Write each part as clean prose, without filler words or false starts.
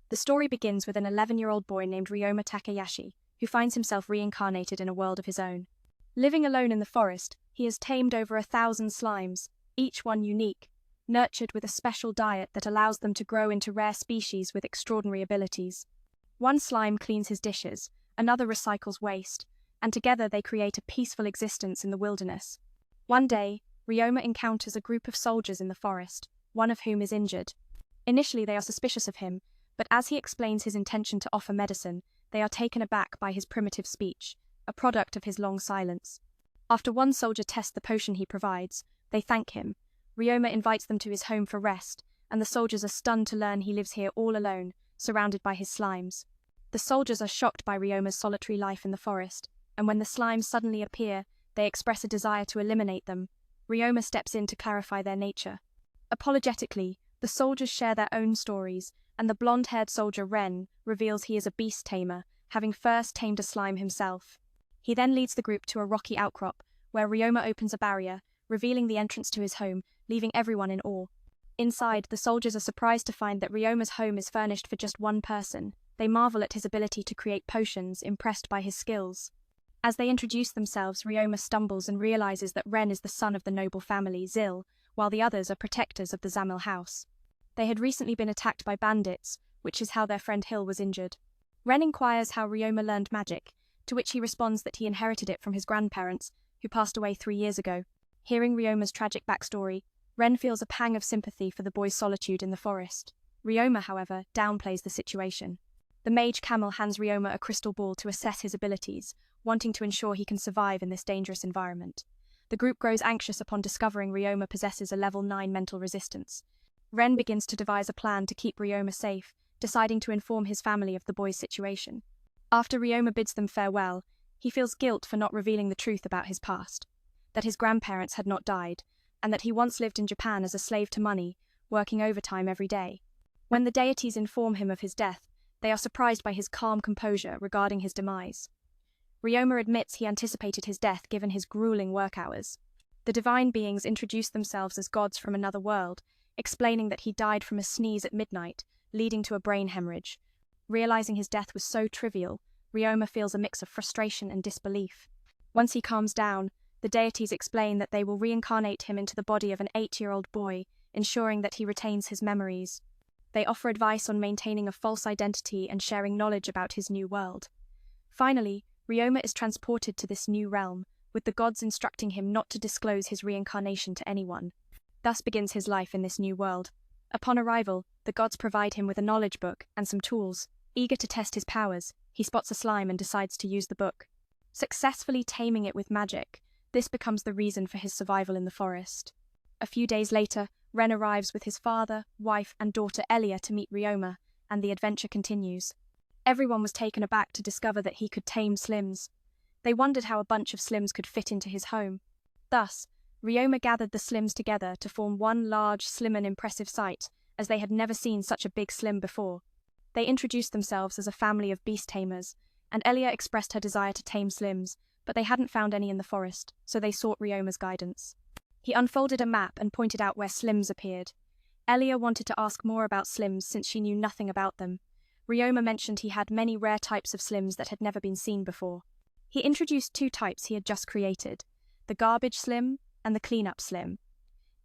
The story begins with an 11-year-old boy named Ryoma Takayashi, who finds himself reincarnated in a world of his own. Living alone in the forest, he has tamed over 1,000 slimes, each one unique, nurtured with a special diet that allows them to grow into rare species with extraordinary abilities. One slime cleans his dishes, another recycles waste, and together they create a peaceful existence in the wilderness. One day, Ryoma encounters a group of soldiers in the forest, one of whom is injured. Initially, they are suspicious of him, but as he explains his intention to offer medicine, they are taken aback by his primitive speech, a product of his long silence. After one soldier tests the potion he provides, they thank him. Ryoma invites them to his home for rest, and the soldiers are stunned to learn he lives here all alone, surrounded by his slimes. The soldiers are shocked by Ryoma's solitary life in the forest, and when the slimes suddenly appear, they express a desire to eliminate them. Ryoma steps in to clarify their nature. Apologetically, the soldiers share their own stories, and the blonde-haired soldier Ren reveals he is a beast tamer, having first tamed a slime himself. He then leads the group to a rocky outcrop, where Ryoma opens a barrier, revealing the entrance to his home, leaving everyone in awe. Inside, the soldiers are surprised to find that Ryoma's home is furnished for just one person. They marvel at his ability to create potions, impressed by his skills. As they introduce themselves, Ryoma stumbles and realizes that Ren is the son of the noble family, Zil, while the others are protectors of the Zamil house. They had recently been attacked by bandits, which is how their friend Hill was injured. Ren inquires how Ryoma learned magic, to which he responds that he inherited it from his grandparents, who passed away 3 years ago. Hearing Ryoma's tragic backstory, Ren feels a pang of sympathy for the boy's solitude in the forest. Ryoma, however, downplays the situation. The mage camel hands Ryoma a crystal ball to assess his abilities, wanting to ensure he can survive in this dangerous environment. The group grows anxious upon discovering Ryoma possesses a level 9 mental resistance. Ren begins to devise a plan to keep Ryoma safe, deciding to inform his family of the boy's situation. After Ryoma bids them farewell, he feels guilt for not revealing the truth about his past, that his grandparents had not died, and that he once lived in Japan as a slave to money, working overtime every day. When the deities inform him of his death, they are surprised by his calm composure regarding his demise. Ryoma admits he anticipated his death given his grueling work hours. The divine beings introduce themselves as gods from another world, explaining that he died from a sneeze at midnight, leading to a brain hemorrhage. Realizing his death was so trivial, Ryoma feels a mix of frustration and disbelief. Once he calms down, the deities explain that they will reincarnate him into the body of an 8-year-old boy, ensuring that he retains his memories. They offer advice on maintaining a false identity and sharing knowledge about his new world. Finally, Ryoma is transported to this new realm, with the gods instructing him not to disclose his reincarnation to anyone. Thus begins his life in this new world. Upon arrival, the gods provide him with a knowledge book and some tools. Eager to test his powers, he spots a slime and decides to use the book. Successfully taming it with magic, this becomes the reason for his survival in the forest. A few days later, Ren arrives with his father, wife, and daughter Elia to meet Ryoma, and the adventure continues. Everyone was taken aback to discover that he could tame slims. They wondered how a bunch of slims could fit into his home. Thus, Ryoma gathered the slims together to form one large, slim and impressive sight, as they had never seen such a big slim before. They introduced themselves as a family of beast tamers, and Elia expressed her desire to tame slims, but they hadn't found any in the forest, so they sought Ryoma's guidance. He unfolded a map and pointed out where slims appeared. Elia wanted to ask more about slims since she knew nothing about them. Ryoma mentioned he had many rare types of slims that had never been seen before. He introduced 2 types he had just created, the garbage slim and the cleanup slim.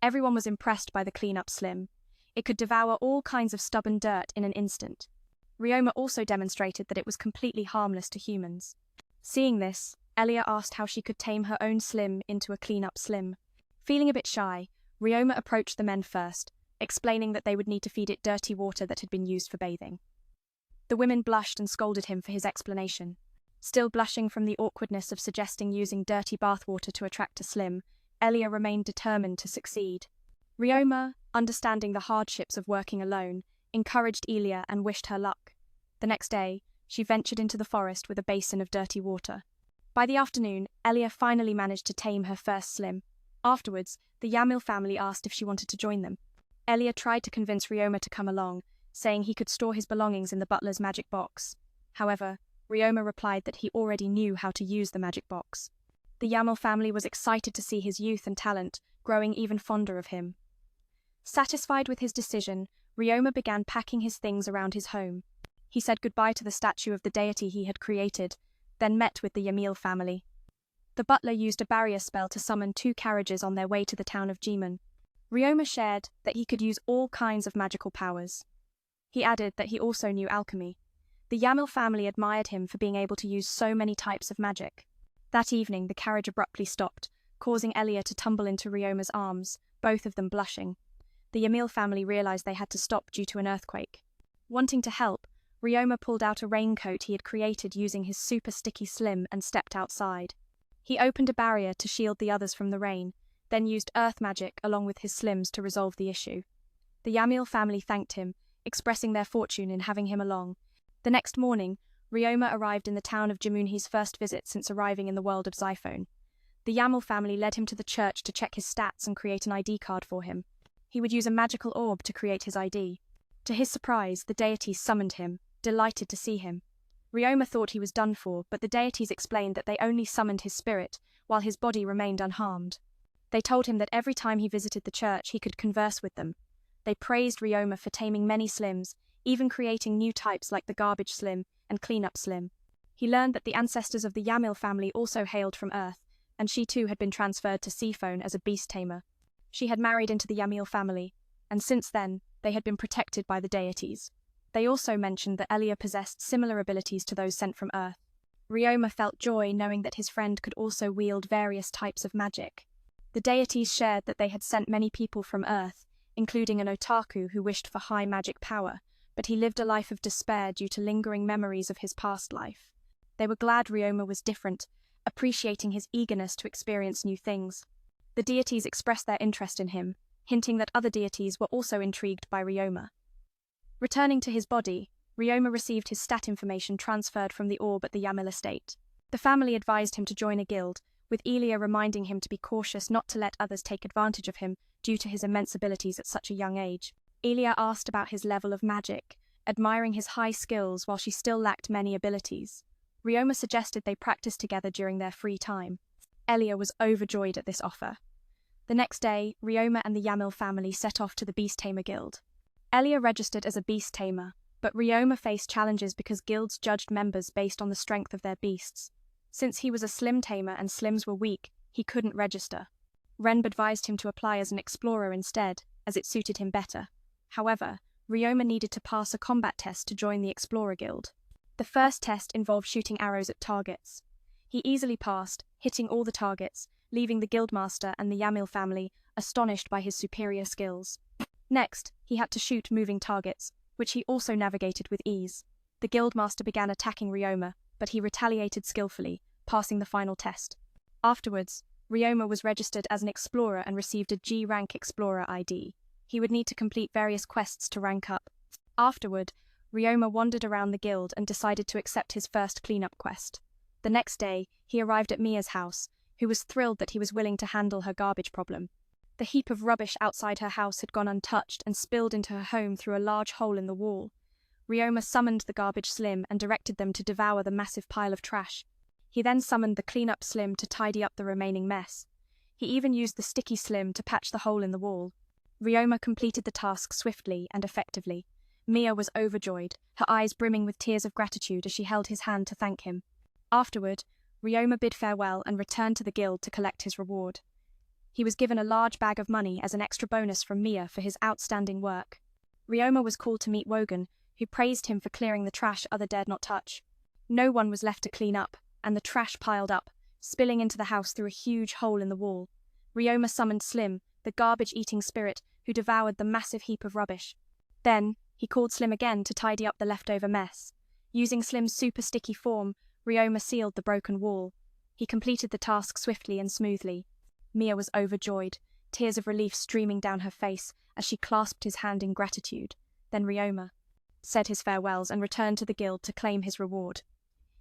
Everyone was impressed by the cleanup slim. It could devour all kinds of stubborn dirt in an instant. Ryoma also demonstrated that it was completely harmless to humans. Seeing this, Elia asked how she could tame her own slim into a cleanup slim. Feeling a bit shy, Ryoma approached the men first, explaining that they would need to feed it dirty water that had been used for bathing. The women blushed and scolded him for his explanation. Still blushing from the awkwardness of suggesting using dirty bathwater to attract a slim, Elia remained determined to succeed. Ryoma, understanding the hardships of working alone, encouraged Elia and wished her luck. The next day, she ventured into the forest with a basin of dirty water. By the afternoon, Elia finally managed to tame her first slim. Afterwards, the Yamil family asked if she wanted to join them. Elia tried to convince Ryoma to come along, saying he could store his belongings in the butler's magic box. However, Ryoma replied that he already knew how to use the magic box. The Yamil family was excited to see his youth and talent, growing even fonder of him. Satisfied with his decision, Ryoma began packing his things around his home. He said goodbye to the statue of the deity he had created, then met with the Yamil family. The butler used a barrier spell to summon 2 carriages on their way to the town of Jimun. Ryoma shared that he could use all kinds of magical powers. He added that he also knew alchemy. The Yamil family admired him for being able to use so many types of magic. That evening, the carriage abruptly stopped, causing Elia to tumble into Ryoma's arms, both of them blushing. The Yamil family realized they had to stop due to an earthquake. Wanting to help, Ryoma pulled out a raincoat he had created using his super sticky slim and stepped outside. He opened a barrier to shield the others from the rain, then used earth magic along with his slims to resolve the issue. The Yamil family thanked him, expressing their fortune in having him along. The next morning, Ryoma arrived in the town of Jimunhi's first visit since arriving in the world of Xiphone. The Yamil family led him to the church to check his stats and create an ID card for him. He would use a magical orb to create his ID. To his surprise, the deities summoned him, delighted to see him. Ryoma thought he was done for, but the deities explained that they only summoned his spirit, while his body remained unharmed. They told him that every time he visited the church, he could converse with them. They praised Ryoma for taming many slims, even creating new types like the garbage slim and cleanup slim. He learned that the ancestors of the Yamil family also hailed from Earth, and she too had been transferred to Xiphone as a beast tamer. She had married into the Yamil family, and since then, they had been protected by the deities. They also mentioned that Elia possessed similar abilities to those sent from Earth. Ryoma felt joy knowing that his friend could also wield various types of magic. The deities shared that they had sent many people from Earth, including an otaku who wished for high magic power, but he lived a life of despair due to lingering memories of his past life. They were glad Ryoma was different, appreciating his eagerness to experience new things. The deities expressed their interest in him, hinting that other deities were also intrigued by Ryoma. Returning to his body, Ryoma received his stat information transferred from the orb at the Yamil estate. The family advised him to join a guild, with Elia reminding him to be cautious not to let others take advantage of him due to his immense abilities at such a young age. Elia asked about his level of magic, admiring his high skills while she still lacked many abilities. Ryoma suggested they practice together during their free time. Elia was overjoyed at this offer. The next day, Ryoma and the Yamil family set off to the Beast Tamer Guild. Elia registered as a beast tamer, but Ryoma faced challenges because guilds judged members based on the strength of their beasts. Since he was a slim tamer and slims were weak, he couldn't register. Renb advised him to apply as an explorer instead, as it suited him better. However, Ryoma needed to pass a combat test to join the Explorer Guild. The first test involved shooting arrows at targets. He easily passed, hitting all the targets, leaving the guildmaster and the Yamil family astonished by his superior skills. Next, he had to shoot moving targets, which he also navigated with ease. The guildmaster began attacking Ryoma, but he retaliated skillfully, passing the final test. Afterwards, Ryoma was registered as an explorer and received a G-rank explorer ID. He would need to complete various quests to rank up. Afterward, Ryoma wandered around the guild and decided to accept his first cleanup quest. The next day, he arrived at Mia's house, who was thrilled that he was willing to handle her garbage problem. The heap of rubbish outside her house had gone untouched and spilled into her home through a large hole in the wall. Ryoma summoned the garbage slim and directed them to devour the massive pile of trash. He then summoned the cleanup slim to tidy up the remaining mess. He even used the sticky slim to patch the hole in the wall. Ryoma completed the task swiftly and effectively. Mia was overjoyed, her eyes brimming with tears of gratitude as she held his hand to thank him. Afterward, Ryoma bid farewell and returned to the guild to collect his reward. He was given a large bag of money as an extra bonus from Mia for his outstanding work. Ryoma was called to meet Wogan, who praised him for clearing the trash others dared not touch. No one was left to clean up, and the trash piled up, spilling into the house through a huge hole in the wall. Ryoma summoned Slim, the garbage-eating spirit, who devoured the massive heap of rubbish. Then, he called Slim again to tidy up the leftover mess. Using Slim's super sticky form, Ryoma sealed the broken wall. He completed the task swiftly and smoothly. Mia was overjoyed, tears of relief streaming down her face as she clasped his hand in gratitude. Then Ryoma said his farewells and returned to the guild to claim his reward.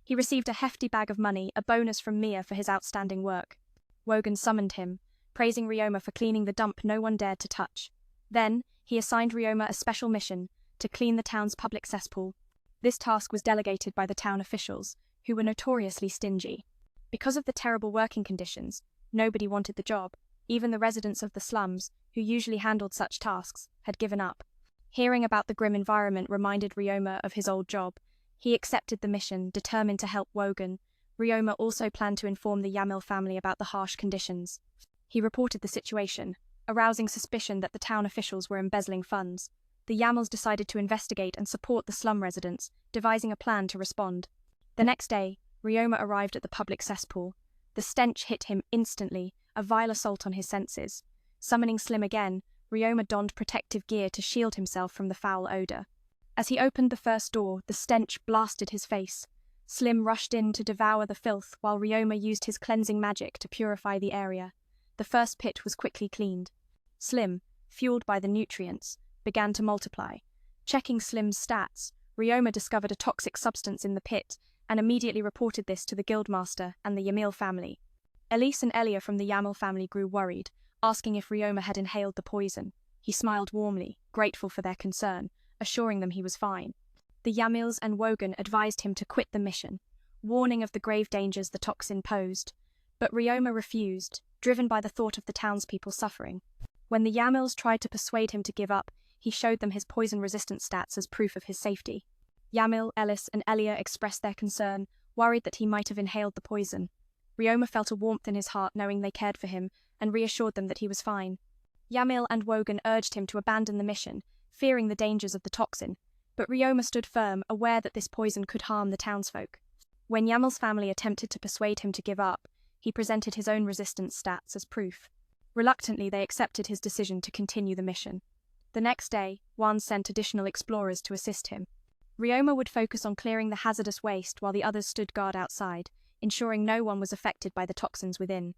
He received a hefty bag of money, a bonus from Mia for his outstanding work. Wogan summoned him, praising Ryoma for cleaning the dump no one dared to touch. Then, he assigned Ryoma a special mission to clean the town's public cesspool. This task was delegated by the town officials, who were notoriously stingy. Because of the terrible working conditions, nobody wanted the job. Even the residents of the slums, who usually handled such tasks, had given up. Hearing about the grim environment reminded Ryoma of his old job. He accepted the mission, determined to help Wogan. Ryoma also planned to inform the Yamil family about the harsh conditions. He reported the situation, arousing suspicion that the town officials were embezzling funds. The Yamils decided to investigate and support the slum residents, devising a plan to respond. The next day, Ryoma arrived at the public cesspool. The stench hit him instantly, a vile assault on his senses. Summoning Slim again, Ryoma donned protective gear to shield himself from the foul odor. As he opened the first door, the stench blasted his face. Slim rushed in to devour the filth, while Ryoma used his cleansing magic to purify the area. The first pit was quickly cleaned. Slim, fueled by the nutrients, began to multiply. Checking Slim's stats, Ryoma discovered a toxic substance in the pit and immediately reported this to the guildmaster and the Yamil family. Elise and Elia from the Yamil family grew worried, asking if Ryoma had inhaled the poison. He smiled warmly, grateful for their concern, assuring them he was fine. The Yamils and Wogan advised him to quit the mission, warning of the grave dangers the toxin posed. But Ryoma refused, driven by the thought of the townspeople suffering. When the Yamils tried to persuade him to give up, he showed them his poison-resistant stats as proof of his safety. Yamil, Ellis, and Elia expressed their concern, worried that he might have inhaled the poison. Ryoma felt a warmth in his heart knowing they cared for him, and reassured them that he was fine. Yamil and Wogan urged him to abandon the mission, fearing the dangers of the toxin, but Ryoma stood firm, aware that this poison could harm the townsfolk. When Yamil's family attempted to persuade him to give up, he presented his own resistance stats as proof. Reluctantly, they accepted his decision to continue the mission. The next day, Juan sent additional explorers to assist him. Ryoma would focus on clearing the hazardous waste while the others stood guard outside, ensuring no one was affected by the toxins within.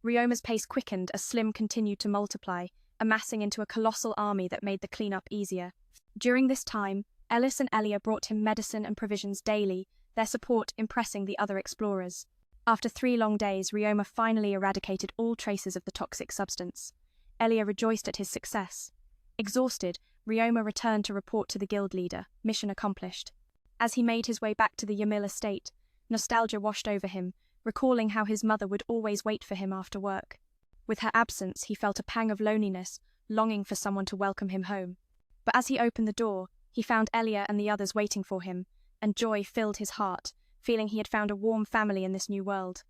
Ryoma's pace quickened as Slim continued to multiply, amassing into a colossal army that made the cleanup easier. During this time, Ellis and Elia brought him medicine and provisions daily, their support impressing the other explorers. After 3 long days, Ryoma finally eradicated all traces of the toxic substance. Elia rejoiced at his success. Exhausted, Ryoma returned to report to the guild leader, mission accomplished. As he made his way back to the Yamil estate, nostalgia washed over him, recalling how his mother would always wait for him after work. With her absence, he felt a pang of loneliness, longing for someone to welcome him home. But as he opened the door, he found Elia and the others waiting for him, and joy filled his heart, feeling he had found a warm family in this new world.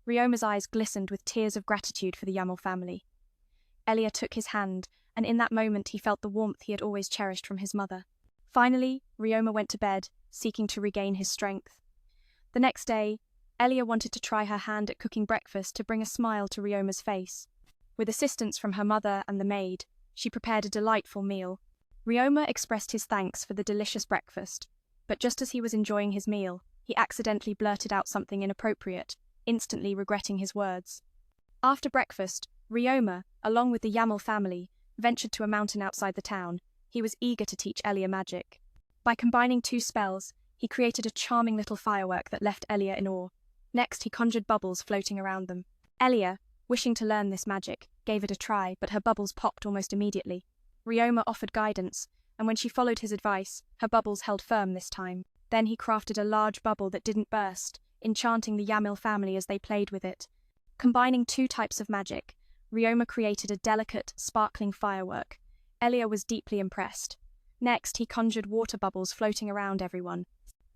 Ryoma's eyes glistened with tears of gratitude for the Yamil family. Elia took his hand, and in that moment he felt the warmth he had always cherished from his mother. Finally, Ryoma went to bed, seeking to regain his strength. The next day, Elia wanted to try her hand at cooking breakfast to bring a smile to Ryoma's face. With assistance from her mother and the maid, she prepared a delightful meal. Ryoma expressed his thanks for the delicious breakfast, but just as he was enjoying his meal, he accidentally blurted out something inappropriate, instantly regretting his words. After breakfast, Ryoma, along with the Yamil family, ventured to a mountain outside the town. He was eager to teach Elia magic. By combining 2 spells, he created a charming little firework that left Elia in awe. Next, he conjured bubbles floating around them. Elia, wishing to learn this magic, gave it a try, but her bubbles popped almost immediately. Ryoma offered guidance, and when she followed his advice, her bubbles held firm this time. Then he crafted a large bubble that didn't burst, enchanting the Yamil family as they played with it. Combining 2 types of magic, Ryoma created a delicate, sparkling firework. Elia was deeply impressed. Next, he conjured water bubbles floating around everyone.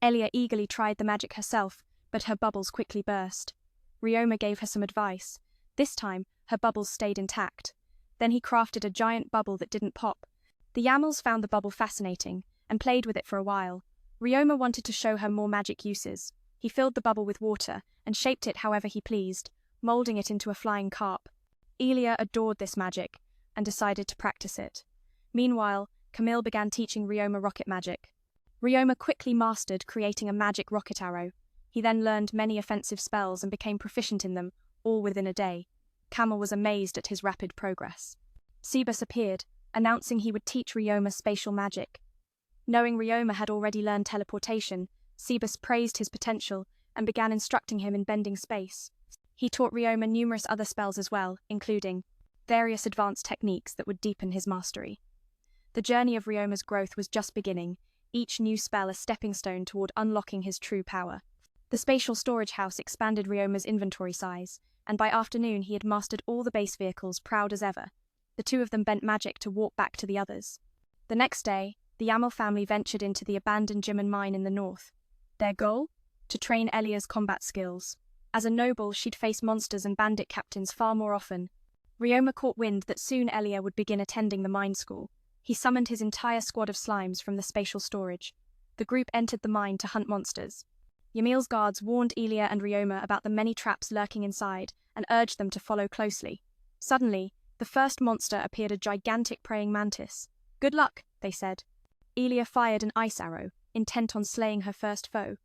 Elia eagerly tried the magic herself, but her bubbles quickly burst. Ryoma gave her some advice. This time, her bubbles stayed intact. Then he crafted a giant bubble that didn't pop. The Yamils found the bubble fascinating, and played with it for a while. Ryoma wanted to show her more magic uses. He filled the bubble with water, and shaped it however he pleased, molding it into a flying carp. Elia adored this magic, and decided to practice it. Meanwhile, Camille began teaching Ryoma rocket magic. Ryoma quickly mastered creating a magic rocket arrow. He then learned many offensive spells and became proficient in them, all within a day. Camille was amazed at his rapid progress. Cebus appeared, announcing he would teach Ryoma spatial magic. Knowing Ryoma had already learned teleportation, Cebus praised his potential and began instructing him in bending space. He taught Ryoma numerous other spells as well, including various advanced techniques that would deepen his mastery. The journey of Ryoma's growth was just beginning, each new spell a stepping stone toward unlocking his true power. The spatial storage house expanded Ryoma's inventory size, and by afternoon he had mastered all the base vehicles, proud as ever. The 2 of them bent magic to walk back to the others. The next day, the Yamel family ventured into the abandoned Jimin mine in the north. Their goal? To train Elia's combat skills. As a noble, she'd face monsters and bandit captains far more often. Ryoma caught wind that soon Elia would begin attending the mine school. He summoned his entire squad of slimes from the spatial storage. The group entered the mine to hunt monsters. Ymil's guards warned Elia and Ryoma about the many traps lurking inside and urged them to follow closely. Suddenly, the first monster appeared, a gigantic praying mantis. "Good luck," they said. Elia fired an ice arrow, intent on slaying her first foe.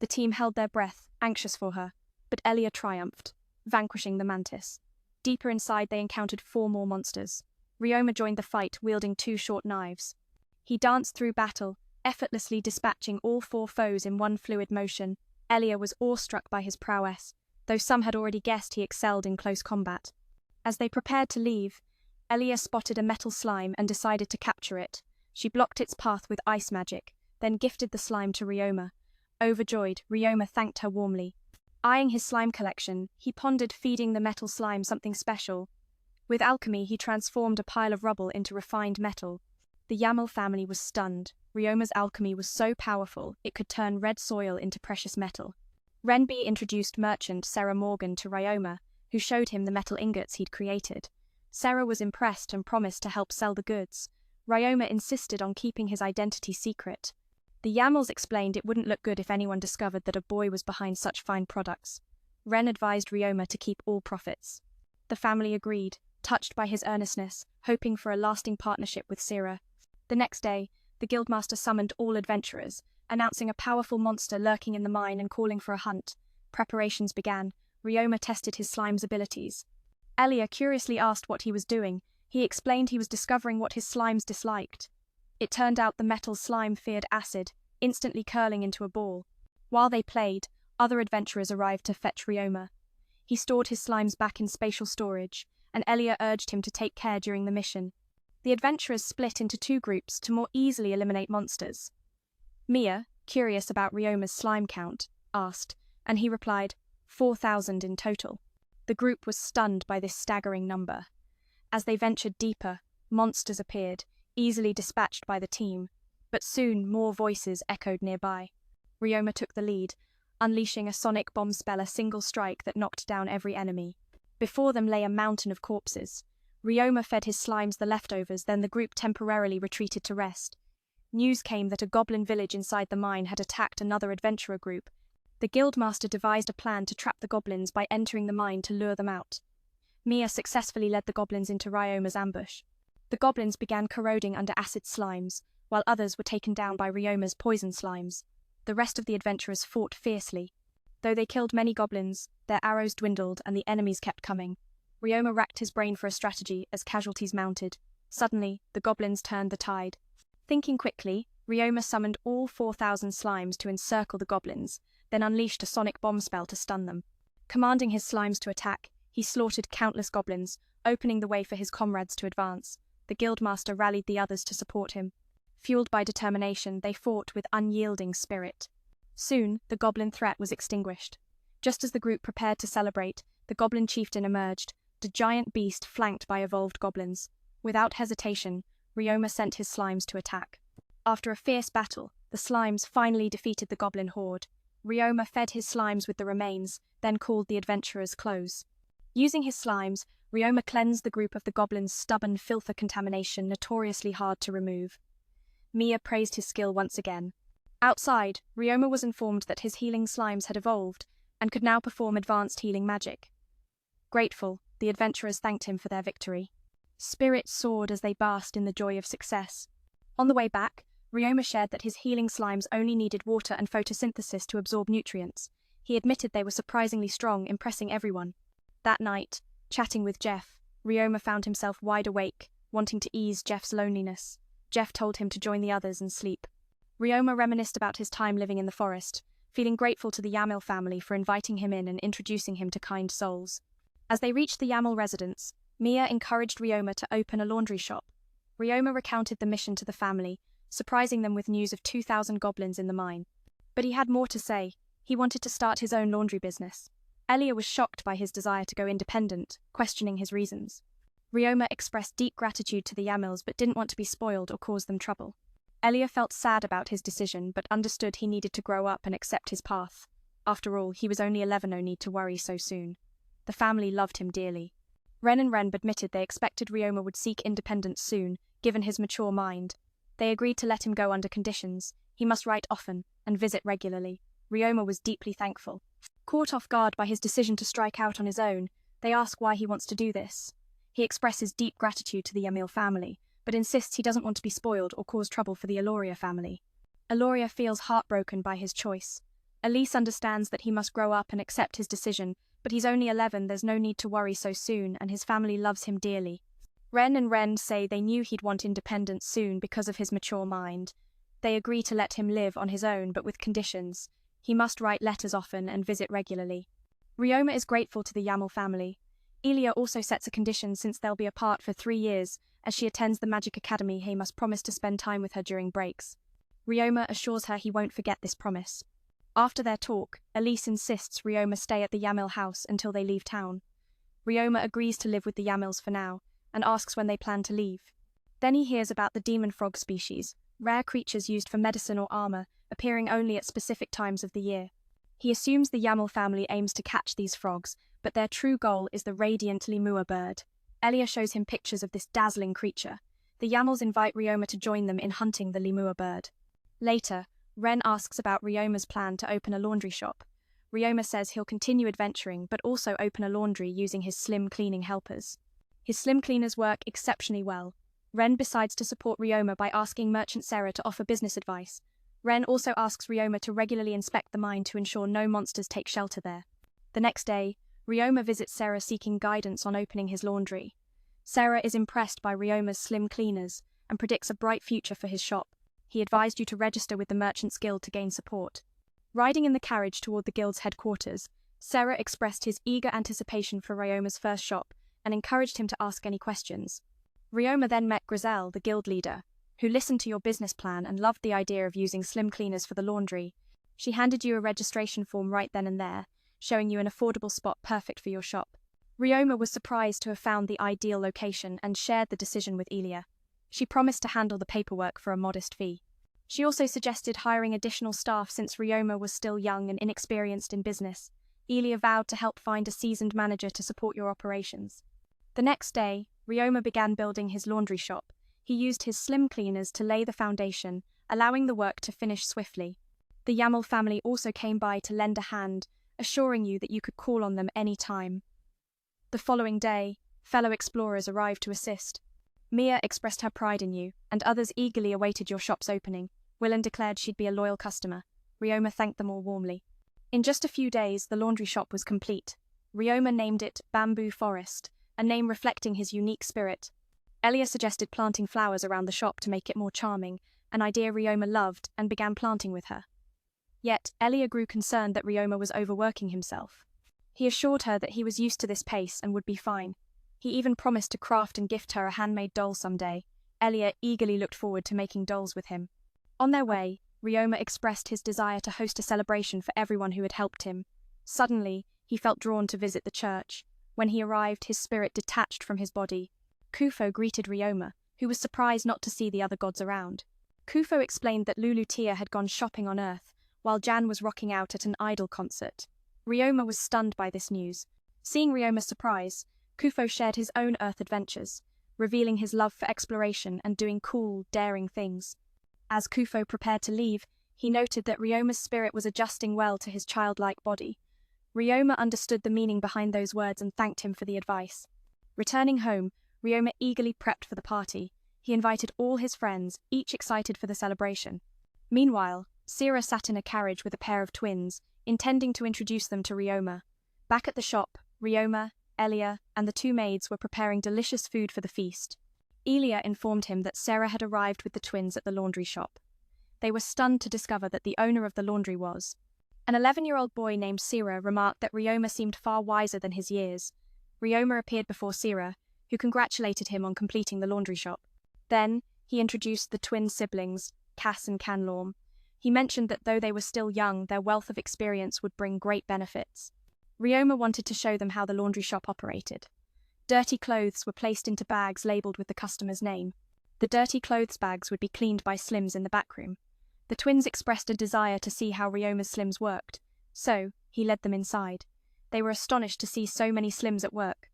The team held their breath, anxious for her, but Elia triumphed, vanquishing the mantis. Deeper inside, they encountered 4 more monsters. Ryoma joined the fight, wielding 2 short knives. He danced through battle, effortlessly dispatching all 4 foes in one fluid motion. Elia was awestruck by his prowess, though some had already guessed he excelled in close combat. As they prepared to leave, Elia spotted a metal slime and decided to capture it. She blocked its path with ice magic, then gifted the slime to Ryoma. Overjoyed, Ryoma thanked her warmly. Eyeing his slime collection, he pondered feeding the metal slime something special. With alchemy, he transformed a pile of rubble into refined metal. The Yamel family was stunned. Ryoma's alchemy was so powerful, it could turn red soil into precious metal. Renby introduced merchant Sarah Morgan to Ryoma, who showed him the metal ingots he'd created. Sarah was impressed and promised to help sell the goods. Ryoma insisted on keeping his identity secret. The Yamels explained it wouldn't look good if anyone discovered that a boy was behind such fine products. Ren advised Ryoma to keep all profits. The family agreed, touched by his earnestness, hoping for a lasting partnership with Sarah. The next day, the guildmaster summoned all adventurers, announcing a powerful monster lurking in the mine and calling for a hunt. Preparations began. Ryoma tested his slime's abilities. Elia curiously asked what he was doing. He explained he was discovering what his slimes disliked. It turned out the metal slime feared acid, instantly curling into a ball. While they played, other adventurers arrived to fetch Ryoma. He stored his slimes back in spatial storage, and Elia urged him to take care during the mission. The adventurers split into 2 groups to more easily eliminate monsters. Mia, curious about Ryoma's slime count, asked, and he replied, 4,000 in total. The group was stunned by this staggering number. As they ventured deeper, monsters appeared, easily dispatched by the team, but soon more voices echoed nearby. Ryoma took the lead, unleashing a sonic bomb spell, a single strike that knocked down every enemy. Before them lay a mountain of corpses. Ryoma fed his slimes the leftovers, then the group temporarily retreated to rest. News came that a goblin village inside the mine had attacked another adventurer group. The guildmaster devised a plan to trap the goblins by entering the mine to lure them out. Mia successfully led the goblins into Ryoma's ambush. The goblins began corroding under acid slimes, while others were taken down by Ryoma's poison slimes. The rest of the adventurers fought fiercely. Though they killed many goblins, their arrows dwindled and the enemies kept coming. Ryoma racked his brain for a strategy as casualties mounted. Suddenly, the goblins turned the tide. Thinking quickly, Ryoma summoned all 4,000 slimes to encircle the goblins, then unleashed a sonic bomb spell to stun them. Commanding his slimes to attack, he slaughtered countless goblins, opening the way for his comrades to advance. The guildmaster rallied the others to support him. Fueled by determination, they fought with unyielding spirit. Soon, the goblin threat was extinguished. Just as the group prepared to celebrate, the goblin chieftain emerged, the giant beast flanked by evolved goblins. Without hesitation, Ryoma sent his slimes to attack. After a fierce battle, the slimes finally defeated the goblin horde. Ryoma fed his slimes with the remains, then called the adventurers close. Using his slimes, Ryoma cleansed the group of the goblin's stubborn filth, a contamination notoriously hard to remove. Mia praised his skill once again. Outside, Ryoma was informed that his healing slimes had evolved and could now perform advanced healing magic. Grateful, the adventurers thanked him for their victory. Spirits soared as they basked in the joy of success. On the way back, Ryoma shared that his healing slimes only needed water and photosynthesis to absorb nutrients. He admitted they were surprisingly strong, impressing everyone. That night, chatting with Jeff, Ryoma found himself wide awake, wanting to ease Jeff's loneliness. Jeff told him to join the others and sleep. Ryoma reminisced about his time living in the forest, feeling grateful to the Yamel family for inviting him in and introducing him to kind souls. As they reached the Yamel residence, Mia encouraged Ryoma to open a laundry shop. Ryoma recounted the mission to the family, surprising them with news of 2,000 goblins in the mine. But he had more to say. He wanted to start his own laundry business. Elia was shocked by his desire to go independent, questioning his reasons. Ryoma expressed deep gratitude to the Yamils but didn't want to be spoiled or cause them trouble. Elia felt sad about his decision but understood he needed to grow up and accept his path. After all, he was only 11, no need to worry so soon. The family loved him dearly. Ren and Ren admitted they expected Ryoma would seek independence soon, given his mature mind. They agreed to let him go under conditions. He must write often and visit regularly. Ryoma was deeply thankful. Caught off guard by his decision to strike out on his own, they ask why he wants to do this. He expresses deep gratitude to the Yamil family, but insists he doesn't want to be spoiled or cause trouble for the Eloria family. Eloria feels heartbroken by his choice. Elise understands that he must grow up and accept his decision, but he's only 11, there's no need to worry so soon, and his family loves him dearly. Ren and Ren say they knew he'd want independence soon because of his mature mind. They agree to let him live on his own, but with conditions. He must write letters often and visit regularly. Ryoma is grateful to the Yamil family. Ilia also sets a condition since they'll be apart for 3 years. As she attends the Magic Academy, he must promise to spend time with her during breaks. Ryoma assures her he won't forget this promise. After their talk, Elise insists Ryoma stay at the Yamil house until they leave town. Ryoma agrees to live with the Yamils for now, and asks when they plan to leave. Then he hears about the demon frog species, rare creatures used for medicine or armor, appearing only at specific times of the year. He assumes the Yamil family aims to catch these frogs, but their true goal is the radiant lemur bird. Elia shows him pictures of this dazzling creature. The Yamils invite Ryoma to join them in hunting the lemur bird. Later, Ren asks about Ryoma's plan to open a laundry shop. Ryoma says he'll continue adventuring, but also open a laundry using his slim cleaning helpers. His slim cleaners work exceptionally well. Ren decides to support Ryoma by asking Merchant Sarah to offer business advice. Ren also asks Ryoma to regularly inspect the mine to ensure no monsters take shelter there. The next day, Ryoma visits Sarah seeking guidance on opening his laundry. Sarah is impressed by Ryoma's slim cleaners and predicts a bright future for his shop. He advised you to register with the Merchants Guild to gain support. Riding in the carriage toward the guild's headquarters, Sarah expressed his eager anticipation for Ryoma's first shop and encouraged him to ask any questions. Ryoma then met Grizel, the guild leader, who listened to your business plan and loved the idea of using slim cleaners for the laundry. She handed you a registration form right then and there, showing you an affordable spot perfect for your shop. Ryoma was surprised to have found the ideal location and shared the decision with Ilia. She promised to handle the paperwork for a modest fee. She also suggested hiring additional staff since Ryoma was still young and inexperienced in business. Ilia vowed to help find a seasoned manager to support your operations. The next day, Ryoma began building his laundry shop. He used his slim cleaners to lay the foundation, allowing the work to finish swiftly. The Yamil family also came by to lend a hand, assuring you that you could call on them any time. The following day, fellow explorers arrived to assist. Mia expressed her pride in you, and others eagerly awaited your shop's opening. Willan declared she'd be a loyal customer. Ryoma thanked them all warmly. In just a few days, the laundry shop was complete. Ryoma named it Bamboo Forest, a name reflecting his unique spirit. Elia suggested planting flowers around the shop to make it more charming, an idea Ryoma loved and began planting with her. Yet, Elia grew concerned that Ryoma was overworking himself. He assured her that he was used to this pace and would be fine. He even promised to craft and gift her a handmade doll someday. Elia eagerly looked forward to making dolls with him. On their way, Ryoma expressed his desire to host a celebration for everyone who had helped him. Suddenly, he felt drawn to visit the church. When he arrived, his spirit detached from his body. Kufo greeted Ryoma, who was surprised not to see the other gods around. Kufo explained that Lulu Tia had gone shopping on Earth, while Jan was rocking out at an idol concert. Ryoma was stunned by this news. Seeing Ryoma's surprise, Kufo shared his own Earth adventures, revealing his love for exploration and doing cool, daring things. As Kufo prepared to leave, he noted that Ryoma's spirit was adjusting well to his childlike body. Ryoma understood the meaning behind those words and thanked him for the advice. Returning home, Ryoma eagerly prepped for the party. He invited all his friends, each excited for the celebration. Meanwhile, Sira sat in a carriage with a pair of twins, intending to introduce them to Ryoma. Back at the shop, Ryoma, Elia, and the two maids were preparing delicious food for the feast. Elia informed him that Sarah had arrived with the twins at the laundry shop. They were stunned to discover that the owner of the laundry was. An 11-year-old boy named Sira remarked that Ryoma seemed far wiser than his years. Ryoma appeared before Sira, who congratulated him on completing the laundry shop. Then, he introduced the twin siblings, Cass and Canlorm. He mentioned that though they were still young, their wealth of experience would bring great benefits. Ryoma wanted to show them how the laundry shop operated. Dirty clothes were placed into bags labeled with the customer's name. The dirty clothes bags would be cleaned by Slims in the back room. The twins expressed a desire to see how Ryoma's Slims worked, so he led them inside. They were astonished to see so many Slims at work.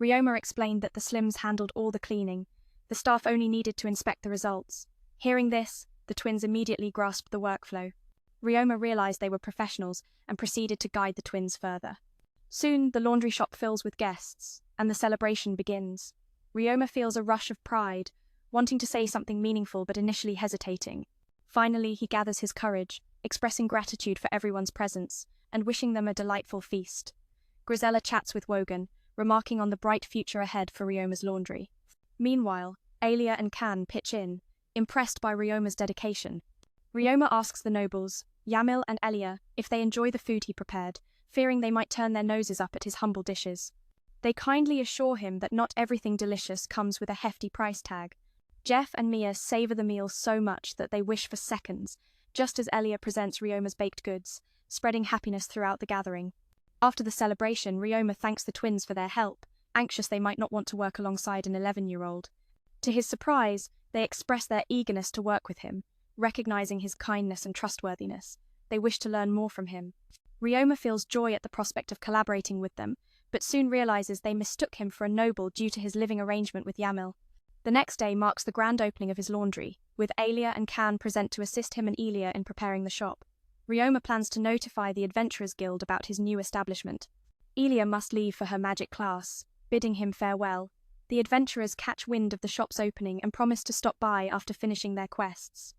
Ryoma explained that the Slims handled all the cleaning. The staff only needed to inspect the results. Hearing this, the twins immediately grasped the workflow. Ryoma realized they were professionals and proceeded to guide the twins further. Soon, the laundry shop fills with guests, and the celebration begins. Ryoma feels a rush of pride, wanting to say something meaningful but initially hesitating. Finally, he gathers his courage, expressing gratitude for everyone's presence, and wishing them a delightful feast. Grisella chats with Wogan, remarking on the bright future ahead for Ryoma's laundry. Meanwhile, Alia and Kan pitch in, impressed by Ryoma's dedication. Ryoma asks the nobles, Yamil and Elia, if they enjoy the food he prepared, fearing they might turn their noses up at his humble dishes. They kindly assure him that not everything delicious comes with a hefty price tag. Jeff and Mia savor the meal so much that they wish for seconds, just as Elia presents Ryoma's baked goods, spreading happiness throughout the gathering. After the celebration, Ryoma thanks the twins for their help, anxious they might not want to work alongside an 11-year-old. To his surprise, they express their eagerness to work with him, recognizing his kindness and trustworthiness. They wish to learn more from him. Ryoma feels joy at the prospect of collaborating with them, but soon realizes they mistook him for a noble due to his living arrangement with Yamil. The next day marks the grand opening of his laundry, with Alia and Kan present to assist him and Elia in preparing the shop. Ryoma plans to notify the Adventurers Guild about his new establishment. Elia must leave for her magic class, bidding him farewell. The adventurers catch wind of the shop's opening and promise to stop by after finishing their quests.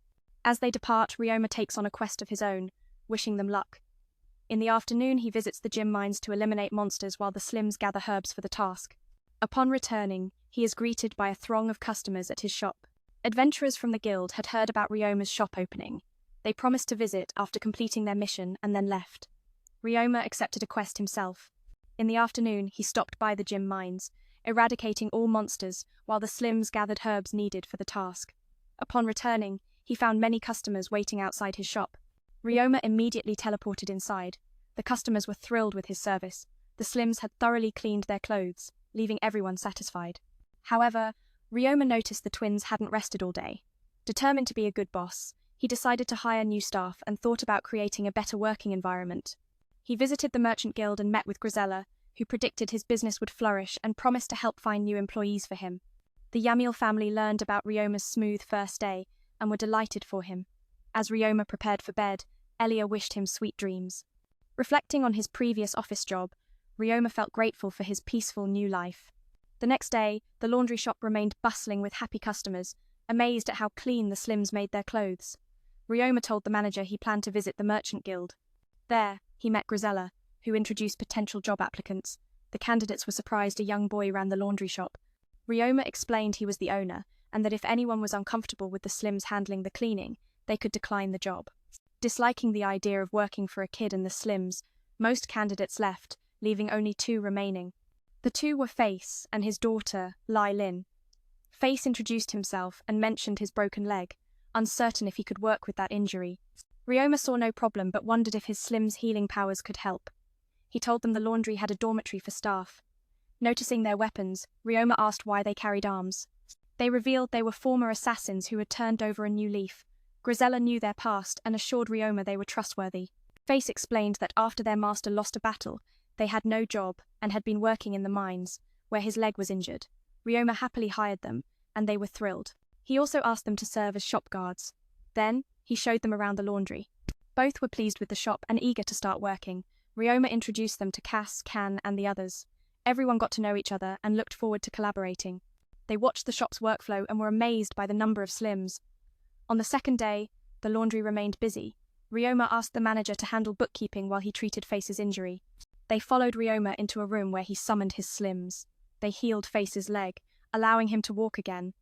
As they depart, Ryoma takes on a quest of his own, wishing them luck. In the afternoon, he visits the gym mines to eliminate monsters while the Slims gather herbs for the task. Upon returning, he is greeted by a throng of customers at his shop. Adventurers from the guild had heard about Ryoma's shop opening. They promised to visit after completing their mission and then left. Ryoma accepted a quest himself. In the afternoon, he stopped by the gym mines, eradicating all monsters while the Slims gathered herbs needed for the task. Upon returning, he found many customers waiting outside his shop. Ryoma immediately teleported inside. The customers were thrilled with his service. The Slims had thoroughly cleaned their clothes, leaving everyone satisfied. However, Ryoma noticed the twins hadn't rested all day. Determined to be a good boss, he decided to hire new staff and thought about creating a better working environment. He visited the Merchant Guild and met with Grisella, who predicted his business would flourish and promised to help find new employees for him. The Yamil family learned about Ryoma's smooth first day and were delighted for him. As Ryoma prepared for bed, Elia wished him sweet dreams. Reflecting on his previous office job, Ryoma felt grateful for his peaceful new life. The next day, the laundry shop remained bustling with happy customers, amazed at how clean the Slims made their clothes. Ryoma told the manager he planned to visit the Merchant Guild. There, he met Grisella, who introduced potential job applicants. The candidates were surprised a young boy ran the laundry shop. Ryoma explained he was the owner, and that if anyone was uncomfortable with the Slims handling the cleaning, they could decline the job. Disliking the idea of working for a kid and the Slims, most candidates left, leaving only 2 remaining. The 2 were Face and his daughter, Lai Lin. Face introduced himself and mentioned his broken leg, uncertain if he could work with that injury. Ryoma saw no problem but wondered if his Slims' healing powers could help. He told them the laundry had a dormitory for staff. Noticing their weapons, Ryoma asked why they carried arms. They revealed they were former assassins who had turned over a new leaf. Grisella knew their past and assured Ryoma they were trustworthy. Face explained that after their master lost a battle, they had no job and had been working in the mines, where his leg was injured. Ryoma happily hired them, and they were thrilled. He also asked them to serve as shop guards. Then, he showed them around the laundry. Both were pleased with the shop and eager to start working. Ryoma introduced them to Cass, Kan, and the others. Everyone got to know each other and looked forward to collaborating. They watched the shop's workflow and were amazed by the number of Slims. On the second day, the laundry remained busy. Ryoma asked the manager to handle bookkeeping while he treated Face's injury. They followed Ryoma into a room where he summoned his Slims. They healed Face's leg, allowing him to walk again.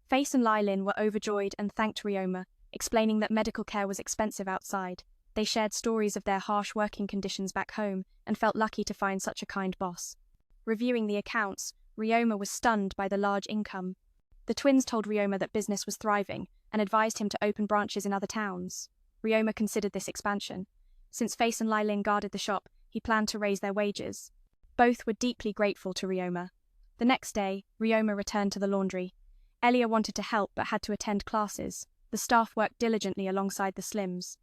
Face and Lai Lin were overjoyed and thanked Ryoma, explaining that medical care was expensive outside. They shared stories of their harsh working conditions back home and felt lucky to find such a kind boss. Reviewing the accounts, Ryoma was stunned by the large income. The twins told Ryoma that business was thriving and advised him to open branches in other towns. Ryoma considered this expansion. Since Face and Lai Lin guarded the shop, he planned to raise their wages. Both were deeply grateful to Ryoma. The next day, Ryoma returned to the laundry. Elia wanted to help but had to attend classes. The staff worked diligently alongside the Slims.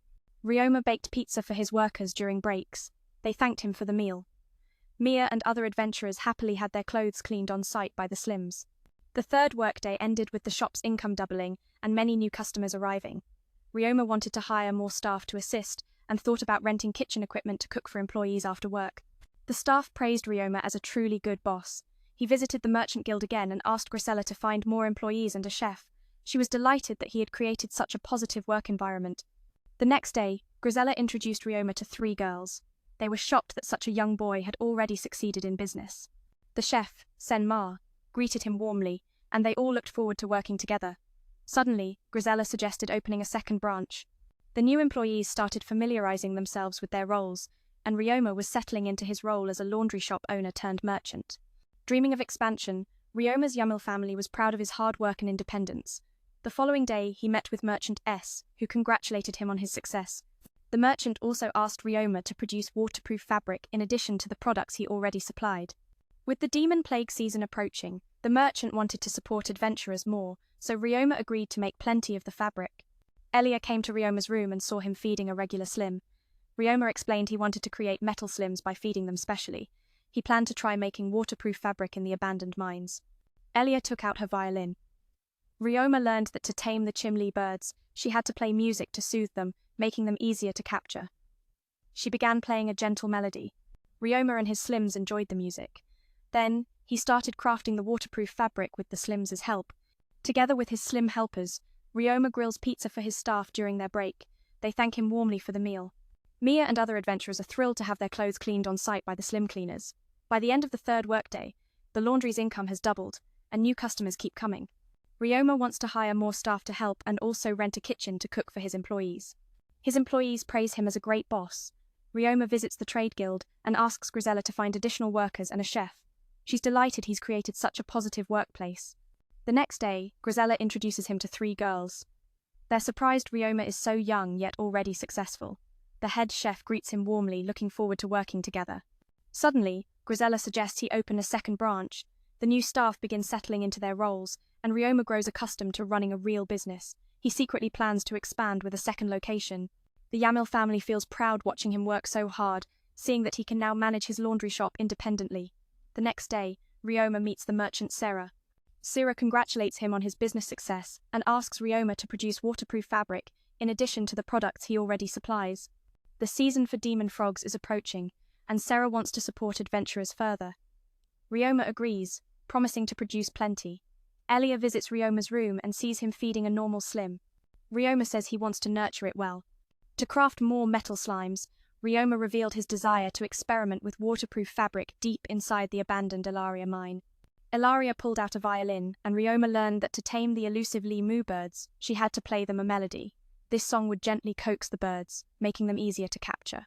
Ryoma baked pizza for his workers during breaks. They thanked him for the meal. Mia and other adventurers happily had their clothes cleaned on site by the Slims. The third workday ended with the shop's income doubling and many new customers arriving. Ryoma wanted to hire more staff to assist and thought about renting kitchen equipment to cook for employees after work. The staff praised Ryoma as a truly good boss. He visited the Merchant Guild again and asked Grisella to find more employees and a chef. She was delighted that he had created such a positive work environment. The next day, Grisella introduced Ryoma to 3 girls. They were shocked that such a young boy had already succeeded in business. The chef, Sen-Ma, greeted him warmly, and they all looked forward to working together. Suddenly, Grisella suggested opening a second branch. The new employees started familiarizing themselves with their roles, and Ryoma was settling into his role as a laundry shop owner turned merchant. Dreaming of expansion, Ryoma's Yamil family was proud of his hard work and independence. The following day, he met with Merchant S, who congratulated him on his success. The merchant also asked Ryoma to produce waterproof fabric in addition to the products he already supplied. With the demon plague season approaching, the merchant wanted to support adventurers more, so Ryoma agreed to make plenty of the fabric. Elia came to Ryoma's room and saw him feeding a regular Slim. Ryoma explained he wanted to create metal Slims by feeding them specially. He planned to try making waterproof fabric in the abandoned mines. Elia took out her violin. Ryoma learned that to tame the Chimli birds, she had to play music to soothe them, making them easier to capture. She began playing a gentle melody. Ryoma and his Slims enjoyed the music. Then, he started crafting the waterproof fabric with the Slims' help. Together with his Slim helpers, Ryoma grills pizza for his staff during their break. They thank him warmly for the meal. Mia and other adventurers are thrilled to have their clothes cleaned on site by the Slim cleaners. By the end of the third workday, the laundry's income has doubled, and new customers keep coming. Ryoma wants to hire more staff to help and also rent a kitchen to cook for his employees. His employees praise him as a great boss. Ryoma visits the trade guild and asks Grisella to find additional workers and a chef. She's delighted he's created such a positive workplace. The next day, Grisella introduces him to 3 girls. They're surprised Ryoma is so young yet already successful. The head chef greets him warmly, looking forward to working together. Suddenly, Grisella suggests he open a second branch. The new staff begin settling into their roles, and Ryoma grows accustomed to running a real business. He secretly plans to expand with a second location. The Yamil family feels proud watching him work so hard, seeing that he can now manage his laundry shop independently. The next day, Ryoma meets the merchant Sarah. Sarah congratulates him on his business success and asks Ryoma to produce waterproof fabric in addition to the products he already supplies. The season for demon frogs is approaching, and Sarah wants to support adventurers further. Ryoma agrees, promising to produce plenty. Elia visits Ryoma's room and sees him feeding a normal Slim. Ryoma says he wants to nurture it well. To craft more metal slimes, Ryoma revealed his desire to experiment with waterproof fabric deep inside the abandoned Ilaria mine. Ilaria pulled out a violin, and Ryoma learned that to tame the elusive lemur birds, she had to play them a melody. This song would gently coax the birds, making them easier to capture.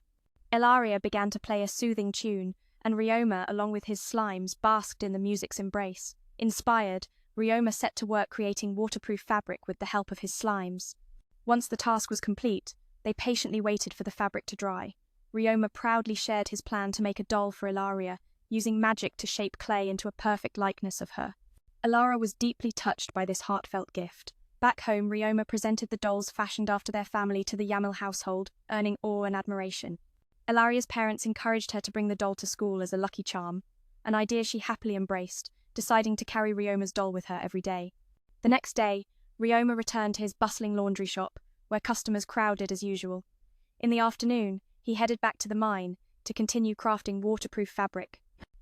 Ilaria began to play a soothing tune, and Ryoma, along with his slimes, basked in the music's embrace. Inspired, Ryoma set to work creating waterproof fabric with the help of his slimes. Once the task was complete, they patiently waited for the fabric to dry. Ryoma proudly shared his plan to make a doll for Ilaria, using magic to shape clay into a perfect likeness of her. Ilaria was deeply touched by this heartfelt gift. Back home, Ryoma presented the dolls fashioned after their family to the Yamil household, earning awe and admiration. Ilaria's parents encouraged her to bring the doll to school as a lucky charm, an idea she happily embraced, deciding to carry Ryoma's doll with her every day. The next day, Ryoma returned to his bustling laundry shop, where customers crowded as usual. In the afternoon, he headed back to the mine to continue crafting waterproof fabric.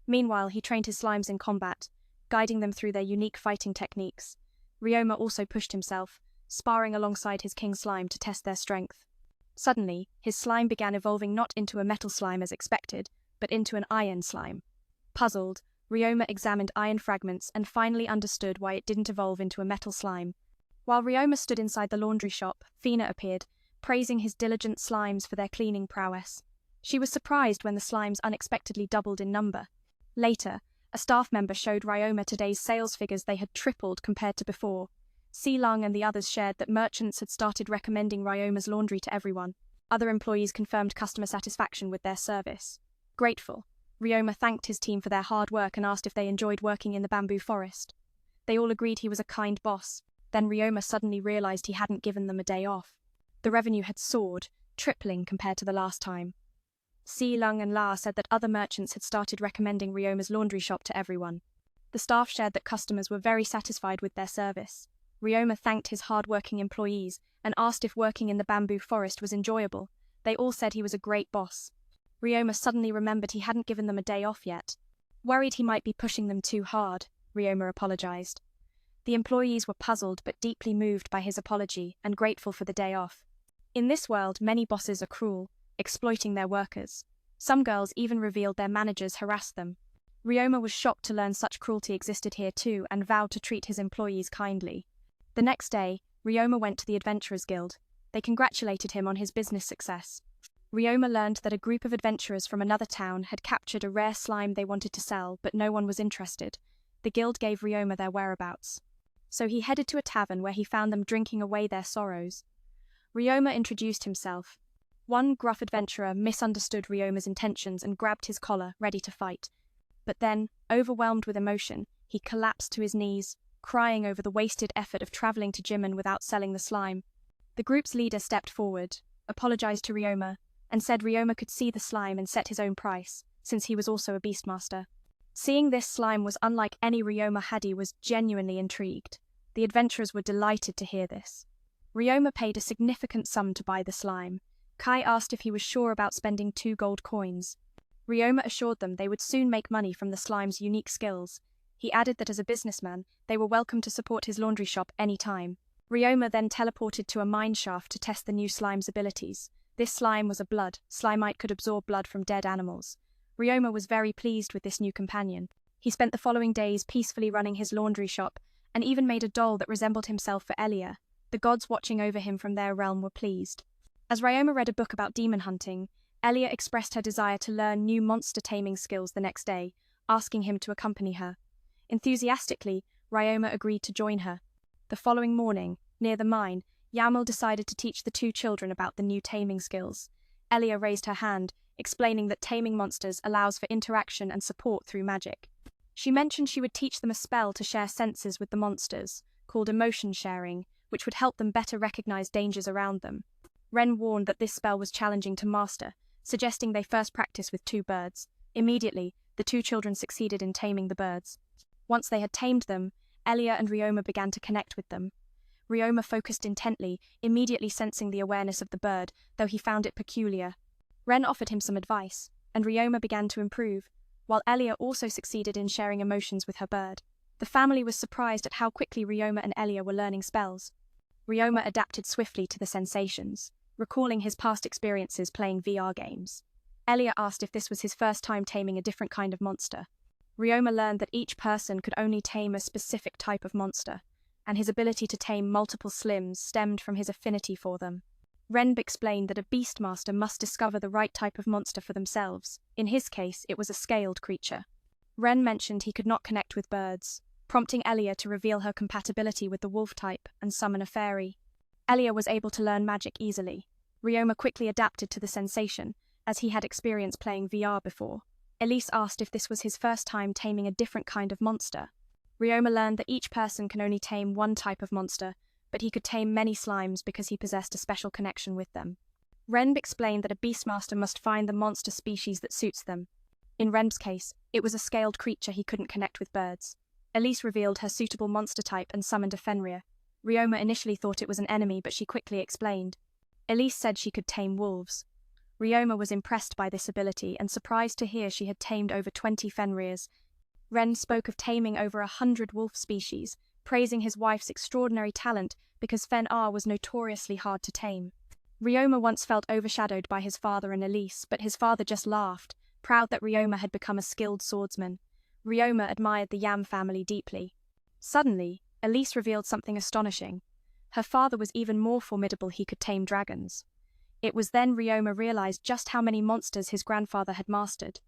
Meanwhile, he trained his slimes in combat, guiding them through their unique fighting techniques. Ryoma also pushed himself, sparring alongside his king slime to test their strength. Suddenly, his slime began evolving not into a metal slime as expected, but into an iron slime. Puzzled, Ryoma examined iron fragments and finally understood why it didn't evolve into a metal slime. While Ryoma stood inside the laundry shop, Fina appeared, praising his diligent slimes for their cleaning prowess. She was surprised when the slimes unexpectedly doubled in number. Later, a staff member showed Ryoma today's sales figures. They had tripled compared to before. Seelung and the others shared that merchants had started recommending Ryoma's laundry to everyone. Other employees confirmed customer satisfaction with their service. Grateful, Ryoma thanked his team for their hard work and asked if they enjoyed working in the bamboo forest. They all agreed he was a kind boss. Then Ryoma suddenly realized he hadn't given them a day off. The revenue had soared, tripling compared to the last time. Si Lung and La said that other merchants had started recommending Ryoma's laundry shop to everyone. The staff shared that customers were very satisfied with their service. Ryoma thanked his hard-working employees and asked if working in the bamboo forest was enjoyable. They all said he was a great boss. Ryoma suddenly remembered he hadn't given them a day off yet. Worried he might be pushing them too hard, Ryoma apologized. The employees were puzzled but deeply moved by his apology and grateful for the day off. In this world, many bosses are cruel, exploiting their workers. Some girls even revealed their managers harassed them. Ryoma was shocked to learn such cruelty existed here too and vowed to treat his employees kindly. The next day, Ryoma went to the Adventurers Guild. They congratulated him on his business success. Ryoma learned that a group of adventurers from another town had captured a rare slime they wanted to sell, but no one was interested. The guild gave Ryoma their whereabouts. So he headed to a tavern where he found them drinking away their sorrows. Ryoma introduced himself. One gruff adventurer misunderstood Ryoma's intentions and grabbed his collar, ready to fight. But then, overwhelmed with emotion, he collapsed to his knees, crying over the wasted effort of traveling to Jimin without selling the slime. The group's leader stepped forward, apologized to Ryoma, and said Ryoma could see the slime and set his own price, since he was also a beastmaster. Seeing this slime was unlike any Ryoma had, he was genuinely intrigued. The adventurers were delighted to hear this. Ryoma paid a significant sum to buy the slime. Kai asked if he was sure about spending 2 gold coins. Ryoma assured them they would soon make money from the slime's unique skills. He added that as a businessman, they were welcome to support his laundry shop any time. Ryoma then teleported to a mine shaft to test the new slime's abilities. This slime was a blood. Slimite could absorb blood from dead animals. Ryoma was very pleased with this new companion. He spent the following days peacefully running his laundry shop, and even made a doll that resembled himself for Elia. The gods watching over him from their realm were pleased. As Ryoma read a book about demon hunting, Elia expressed her desire to learn new monster taming skills the next day, asking him to accompany her. Enthusiastically, Ryoma agreed to join her. The following morning, near the mine, Yamal decided to teach the 2 children about the new taming skills. Elia raised her hand, explaining that taming monsters allows for interaction and support through magic. She mentioned she would teach them a spell to share senses with the monsters, called emotion sharing, which would help them better recognize dangers around them. Ren warned that this spell was challenging to master, suggesting they first practice with 2 birds. Immediately, the 2 children succeeded in taming the birds. Once they had tamed them, Elia and Ryoma began to connect with them. Ryoma focused intently, immediately sensing the awareness of the bird, though he found it peculiar. Ren offered him some advice, and Ryoma began to improve, while Elia also succeeded in sharing emotions with her bird. The family was surprised at how quickly Ryoma and Elia were learning spells. Ryoma adapted swiftly to the sensations, recalling his past experiences playing VR games. Elia asked if this was his first time taming a different kind of monster. Ryoma learned that each person could only tame a specific type of monster, and his ability to tame multiple slims stemmed from his affinity for them. Ren explained that a beastmaster must discover the right type of monster for themselves. In his case, it was a scaled creature. Ren mentioned he could not connect with birds, prompting Elia to reveal her compatibility with the wolf type and summon a fairy. Elia was able to learn magic easily. Ryoma quickly adapted to the sensation, as he had experience playing VR before. Elise asked if this was his first time taming a different kind of monster. Ryoma learned that each person can only tame one type of monster, but he could tame many slimes because he possessed a special connection with them. Ren explained that a beastmaster must find the monster species that suits them. In Ren's case, it was a scaled creature he couldn't connect with birds. Elise revealed her suitable monster type and summoned a Fenrir. Ryoma initially thought it was an enemy, but she quickly explained. Elise said she could tame wolves. Ryoma was impressed by this ability and surprised to hear she had tamed over 20 Fenrirs. Ren spoke of taming over 100 wolf species, praising his wife's extraordinary talent because Fenrir was notoriously hard to tame. Ryoma once felt overshadowed by his father and Elise, but his father just laughed, proud that Ryoma had become a skilled swordsman. Ryoma admired the Yam family deeply. Suddenly, Elise revealed something astonishing. Her father was even more formidable. He could tame dragons. It was then Ryoma realized just how many monsters his grandfather had mastered.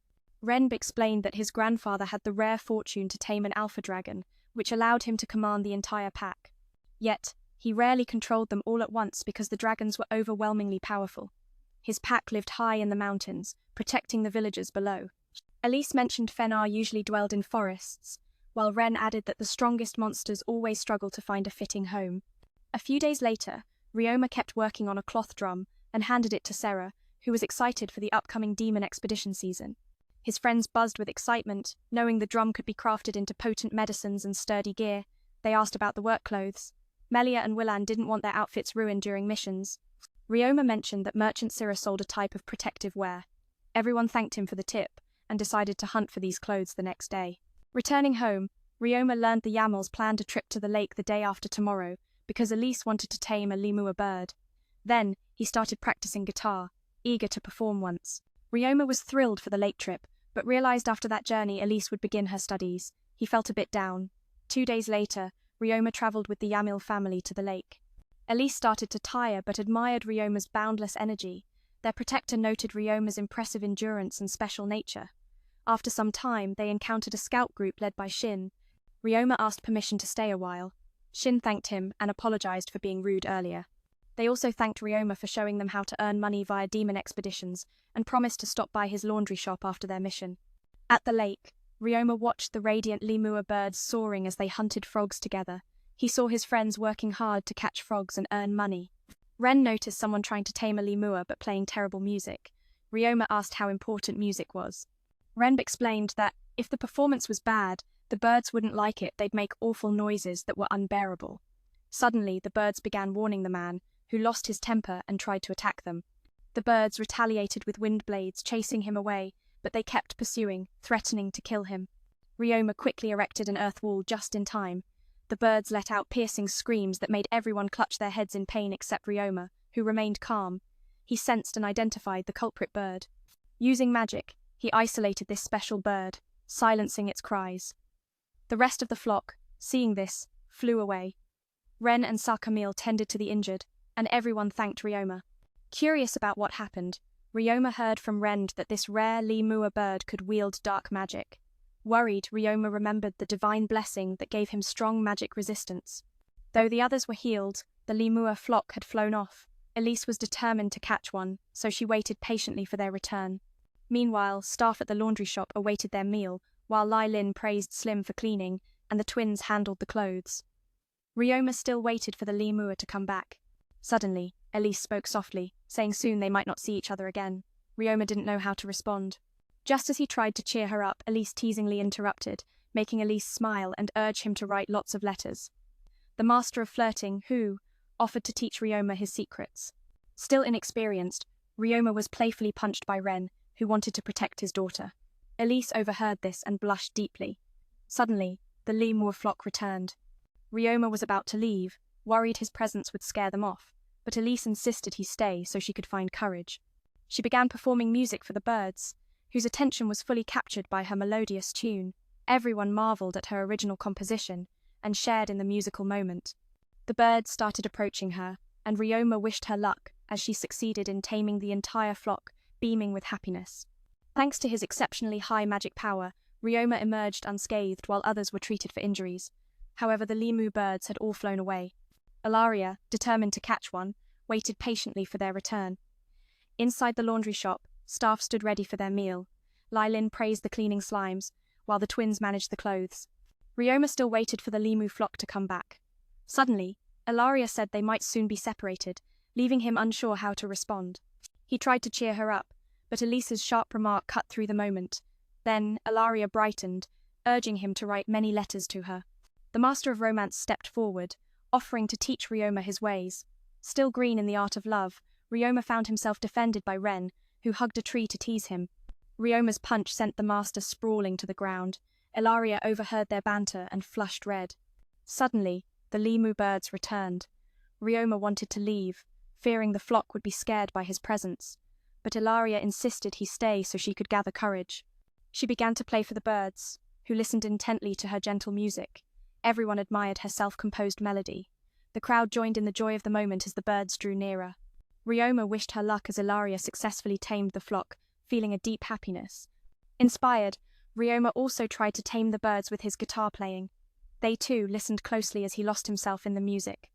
Ren explained that his grandfather had the rare fortune to tame an alpha dragon, which allowed him to command the entire pack. Yet, he rarely controlled them all at once because the dragons were overwhelmingly powerful. His pack lived high in the mountains, protecting the villagers below. Elise mentioned Fenar usually dwelled in forests, while Ren added that the strongest monsters always struggle to find a fitting home. A few days later, Ryoma kept working on a cloth drum and handed it to Sarah, who was excited for the upcoming demon expedition season. His friends buzzed with excitement, knowing the drum could be crafted into potent medicines and sturdy gear. They asked about the work clothes. Melia and Willan didn't want their outfits ruined during missions. Ryoma mentioned that Merchant Syrah sold a type of protective wear. Everyone thanked him for the tip and decided to hunt for these clothes the next day. Returning home, Ryoma learned the Yamels planned a trip to the lake the day after tomorrow because Elise wanted to tame a lemur bird. Then, he started practicing guitar, eager to perform once. Ryoma was thrilled for the lake trip, but realized after that journey Elise would begin her studies. He felt a bit down. 2 days later, Ryoma traveled with the Yamil family to the lake. Elise started to tire but admired Ryoma's boundless energy. Their protector noted Ryoma's impressive endurance and special nature. After some time, they encountered a scout group led by Shin. Ryoma asked permission to stay a while. Shin thanked him and apologized for being rude earlier. They also thanked Ryoma for showing them how to earn money via demon expeditions and promised to stop by his laundry shop after their mission. At the lake, Ryoma watched the radiant lemur birds soaring as they hunted frogs together. He saw his friends working hard to catch frogs and earn money. Ren noticed someone trying to tame a lemur but playing terrible music. Ryoma asked how important music was. Ren explained that if the performance was bad, the birds wouldn't like it, they'd make awful noises that were unbearable. Suddenly, the birds began warning the man, who lost his temper and tried to attack them. The birds retaliated with wind blades, chasing him away, but they kept pursuing, threatening to kill him. Ryoma quickly erected an earth wall just in time. The birds let out piercing screams that made everyone clutch their heads in pain except Ryoma, who remained calm. He sensed and identified the culprit bird. Using magic, he isolated this special bird, silencing its cries. The rest of the flock, seeing this, flew away. Ren and Sakamil tended to the injured, and everyone thanked Ryoma. Curious about what happened, Ryoma heard from Ren that this rare lemur bird could wield dark magic. Worried, Ryoma remembered the divine blessing that gave him strong magic resistance. Though the others were healed, the lemur flock had flown off. Elise was determined to catch one, so she waited patiently for their return. Meanwhile, staff at the laundry shop awaited their meal, while Lai Lin praised Slim for cleaning, and the twins handled the clothes. Ryoma still waited for the lemur to come back. Suddenly, Elise spoke softly, saying soon they might not see each other again. Ryoma didn't know how to respond. Just as he tried to cheer her up, Elise teasingly interrupted, making Elise smile and urge him to write lots of letters. The master of flirting, who offered to teach Ryoma his secrets. Still inexperienced, Ryoma was playfully punched by Ren, who wanted to protect his daughter. Elise overheard this and blushed deeply. Suddenly, the lemur flock returned. Ryoma was about to leave, worried his presence would scare them off, but Elise insisted he stay so she could find courage. She began performing music for the birds, whose attention was fully captured by her melodious tune. Everyone marveled at her original composition and shared in the musical moment. The birds started approaching her, and Ryoma wished her luck as she succeeded in taming the entire flock, beaming with happiness. Thanks to his exceptionally high magic power, Ryoma emerged unscathed while others were treated for injuries. However, the lemur birds had all flown away. Ilaria, determined to catch one, waited patiently for their return. Inside the laundry shop, staff stood ready for their meal. Lai Lin praised the cleaning slimes, while the twins managed the clothes. Ryoma still waited for the lemur flock to come back. Suddenly, Ilaria said they might soon be separated, leaving him unsure how to respond. He tried to cheer her up, but Elise's sharp remark cut through the moment. Then, Ilaria brightened, urging him to write many letters to her. The master of romance stepped forward, offering to teach Ryoma his ways. Still green in the art of love, Ryoma found himself defended by Ren, who hugged a tree to tease him. Ryoma's punch sent the master sprawling to the ground. Ilaria overheard their banter and flushed red. Suddenly, the lemur birds returned. Ryoma wanted to leave, fearing the flock would be scared by his presence, but Ilaria insisted he stay so she could gather courage. She began to play for the birds, who listened intently to her gentle music. Everyone admired her self-composed melody. The crowd joined in the joy of the moment as the birds drew nearer. Ryoma wished her luck as Ilaria successfully tamed the flock, feeling a deep happiness. Inspired, Ryoma also tried to tame the birds with his guitar playing. They too listened closely as he lost himself in the music.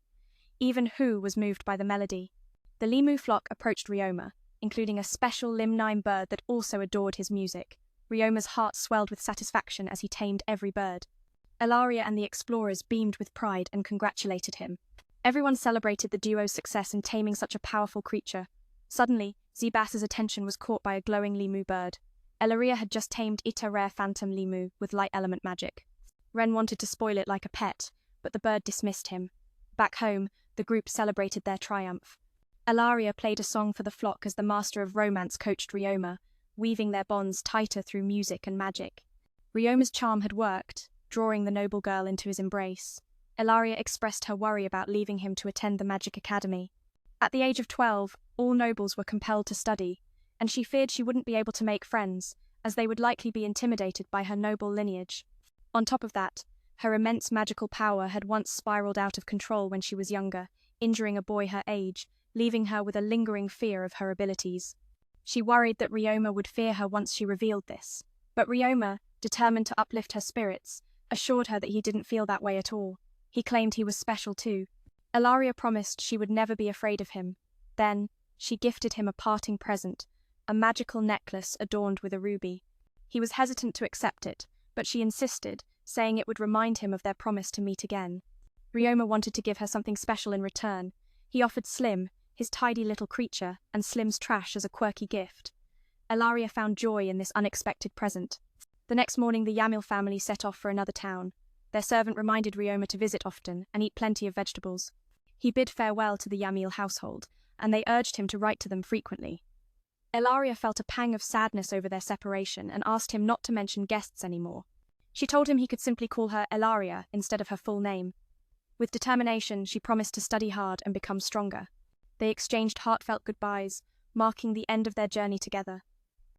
Even Hu was moved by the melody. The lemur flock approached Ryoma, including a special limnine bird that also adored his music. Ryoma's heart swelled with satisfaction as he tamed every bird. Elaria and the explorers beamed with pride and congratulated him. Everyone celebrated the duo's success in taming such a powerful creature. Suddenly, Zebas's attention was caught by a glowing lemur bird. Elaria had just tamed Ita rare phantom lemur with light element magic. Ren wanted to spoil it like a pet, but the bird dismissed him. Back home, the group celebrated their triumph. Elaria played a song for the flock as the master of romance coached Ryoma, weaving their bonds tighter through music and magic. Ryoma's charm had worked, drawing the noble girl into his embrace. Elaria expressed her worry about leaving him to attend the Magic Academy. At the age of 12, all nobles were compelled to study, and she feared she wouldn't be able to make friends, as they would likely be intimidated by her noble lineage. On top of that, her immense magical power had once spiraled out of control when she was younger, injuring a boy her age, leaving her with a lingering fear of her abilities. She worried that Ryoma would fear her once she revealed this. But Ryoma, determined to uplift her spirits, assured her that he didn't feel that way at all. He claimed he was special too. Elaria promised she would never be afraid of him. Then, she gifted him a parting present, a magical necklace adorned with a ruby. He was hesitant to accept it, but she insisted, saying it would remind him of their promise to meet again. Ryoma wanted to give her something special in return. He offered Slim, his tidy little creature, and Slim's trash as a quirky gift. Elaria found joy in this unexpected present. The next morning, the Yamil family set off for another town. Their servant reminded Ryoma to visit often and eat plenty of vegetables. He bid farewell to the Yamil household, and they urged him to write to them frequently. Elaria felt a pang of sadness over their separation and asked him not to mention guests anymore. She told him he could simply call her Elaria instead of her full name. With determination, she promised to study hard and become stronger. They exchanged heartfelt goodbyes, marking the end of their journey together.